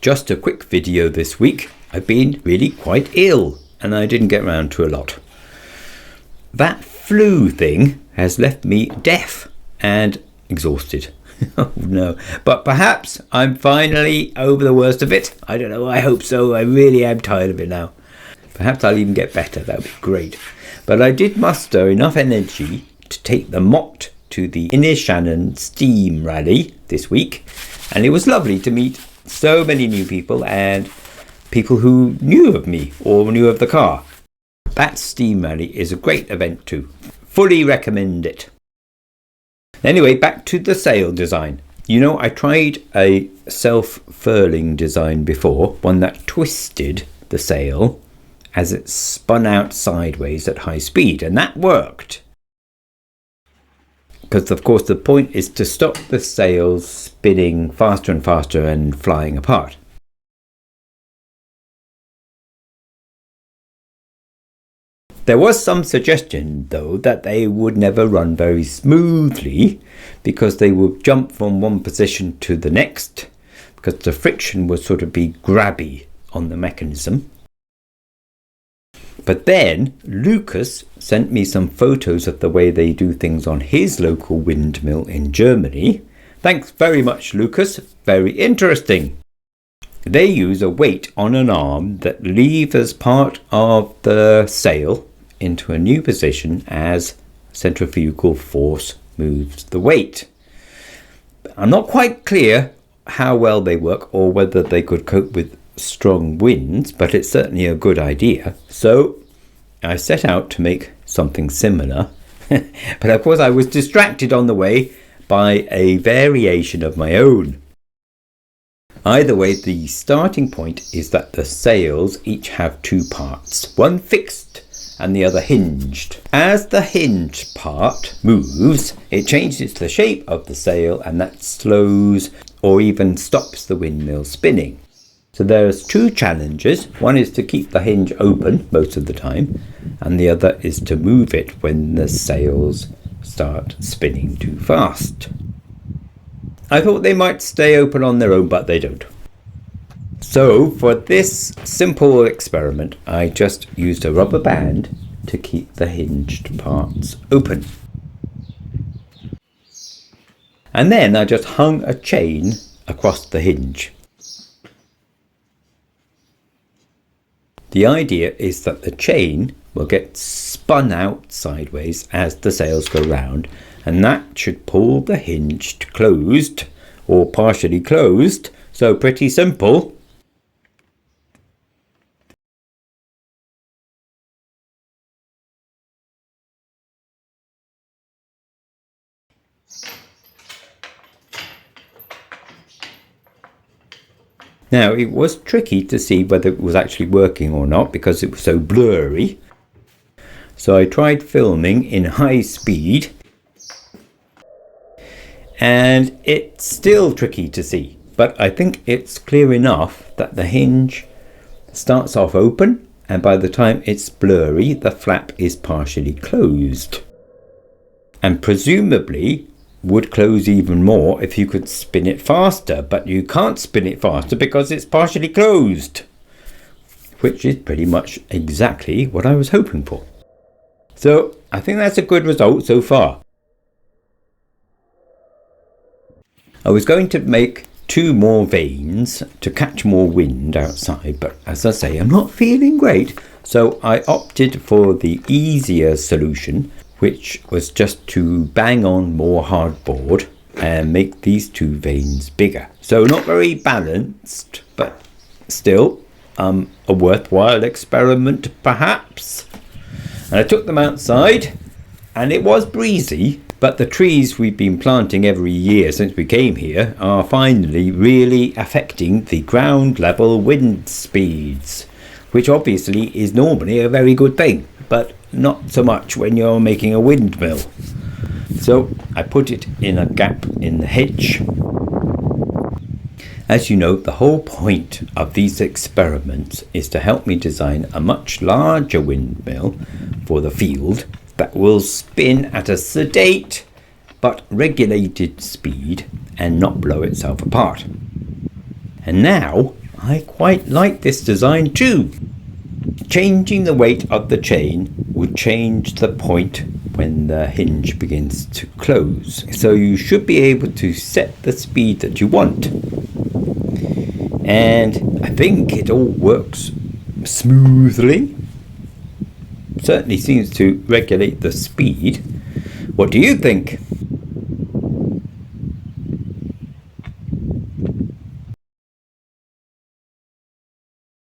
Just a quick video this week. I've been really quite ill and I didn't get around to a lot. That flu thing has left me deaf and exhausted. Oh no, but perhaps I'm finally over the worst of it. I don't know, I hope so. I really am tired of it now. Perhaps I'll even get better, that would be great. But I did muster enough energy to take the Mott to the Inishannon Steam Rally this week, and it was lovely to meet so many new people and people who knew of me or knew of the car. That Steam Rally is a great event too. Fully recommend it. Anyway, back to the sail design. You know, I tried a self-furling design before, one that twisted the sail as it spun out sideways at high speed, and that worked. Because of course the point is to stop the sails spinning faster and faster and flying apart. There was some suggestion though that they would never run very smoothly because they would jump from one position to the next because the friction would sort of be grabby on the mechanism. But then Lucas sent me some photos of the way they do things on his local windmill in Germany. Thanks very much, Lucas. Very interesting. They use a weight on an arm that levers part of the sail into a new position as centrifugal force moves the weight. I'm not quite clear how well they work or whether they could cope with strong winds, but it's certainly a good idea. So I set out to make something similar, but of course I was distracted on the way by a variation of my own. Either way, the starting point is that the sails each have two parts, one fixed and the other hinged. As the hinged part moves, it changes the shape of the sail, and that slows or even stops the windmill spinning. So there's two challenges. One is to keep the hinge open most of the time, and the other is to move it when the sails start spinning too fast. I thought they might stay open on their own, but they don't. So for this simple experiment, I just used a rubber band to keep the hinged parts open. And then I just hung a chain across the hinge. The idea is that the chain will get spun out sideways as the sails go round, and that should pull the hinge closed or partially closed. So pretty simple. Now, it was tricky to see whether it was actually working or not because it was so blurry. So I tried filming in high speed, and it's still tricky to see. But I think it's clear enough that the hinge starts off open, and by the time it's blurry, the flap is partially closed. And presumably would close even more if you could spin it faster, but you can't spin it faster because it's partially closed, which is pretty much exactly what I was hoping for. So I think that's a good result so far. I was going to make 2 more vanes to catch more wind outside, but as I say, I'm not feeling great, so I opted for the easier solution, which was just to bang on more hardboard and make these 2 vanes bigger. So not very balanced, but still a worthwhile experiment perhaps. And I took them outside, and it was breezy, but the trees we've been planting every year since we came here are finally really affecting the ground level wind speeds, which obviously is normally a very good thing, but not so much when you're making a windmill. So I put it in a gap in the hedge. As you know, the whole point of these experiments is to help me design a much larger windmill for the field that will spin at a sedate but regulated speed and not blow itself apart. And now I quite like this design too. Changing the weight of the chain will change the point when the hinge begins to close. So you should be able to set the speed that you want. And I think it all works smoothly. Certainly seems to regulate the speed. What do you think?